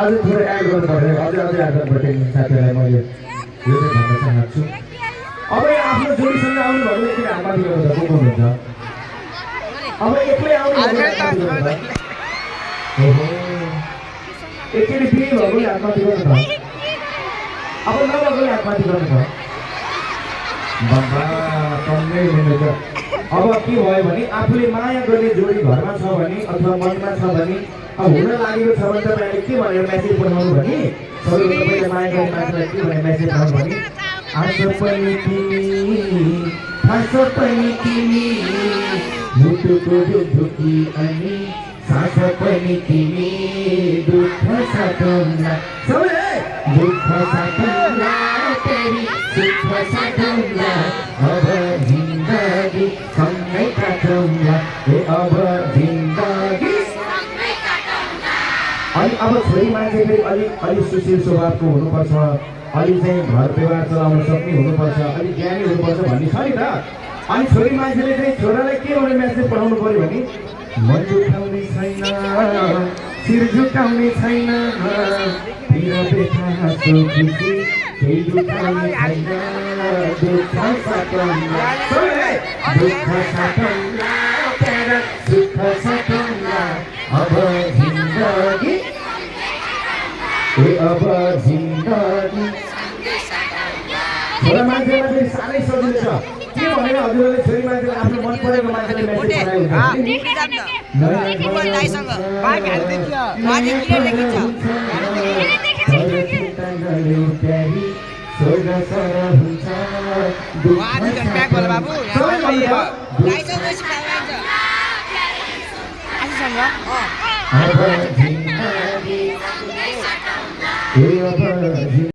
अझै थोरै एड गर्नु पर्यो अझै एड गर्नु पर्यो साथीहरूलाई मैले यो चाहिँ भन्न चाहन्छु अब आफ्नो जोडीसँग आउनु भएको एकचोटि हातमाथि गर्नु को हुनुहुन्छ अब एक्लै आउनु एकचोटि फ्री भएकोले हातमाथि गर्नु त अब नभएकोले हातमाथि गर्नु त बाबा कमै हुनुहुन्छ अब के भयो भने आफूले माया गर्ने जोडी घरमा छ भने अथवा मनमा छ भने अब हुन लागेको छ भने तपाईँले के भनेर मेसेज पठाउनु भने सबैभन्दा पहिला माया गर्ने मान्छेलाई के भनेर मेसेज पठाउनु भने आश पनि तिमी फाँस पनि तिमी मुटुको ढुकी अनि सास पनि तिमी दुःख साटौँला सबैले दुःख साटौँला तेरी सुख साटौँला अब जिन्दगी सँगै काटौँला अब जिन्दगी अनि अब छोरी मान्छे फेरि अलिक सुशील स्वभावको हुनुपर्छ अलि चाहिँ घर व्यवहार चलाउन सक्ने हुनुपर्छ अलिक ज्ञानी हुनुपर्छ भन्ने छ नि त अनि छोरी मान्छेले चाहिँ छोरालाई के भने मेसेज पठाउनु पर्यो भने मन झुकाउने छैन शिर झुकाउने छैन पिर बेथा हाँसो खुसी केही झुकाउने छैन दुःख साटौँला दुःख साटौँला तेरा सुख साटौँला अब जिन्दगी अब जिन्दगी छोरा मान्छेलाई चाहिँ साह्रै सजिलो छ के भनेर हजुरहरूले छोरी मान्छेलाई आफ्नो मन परेको मान्छेले मेसेज पठाएको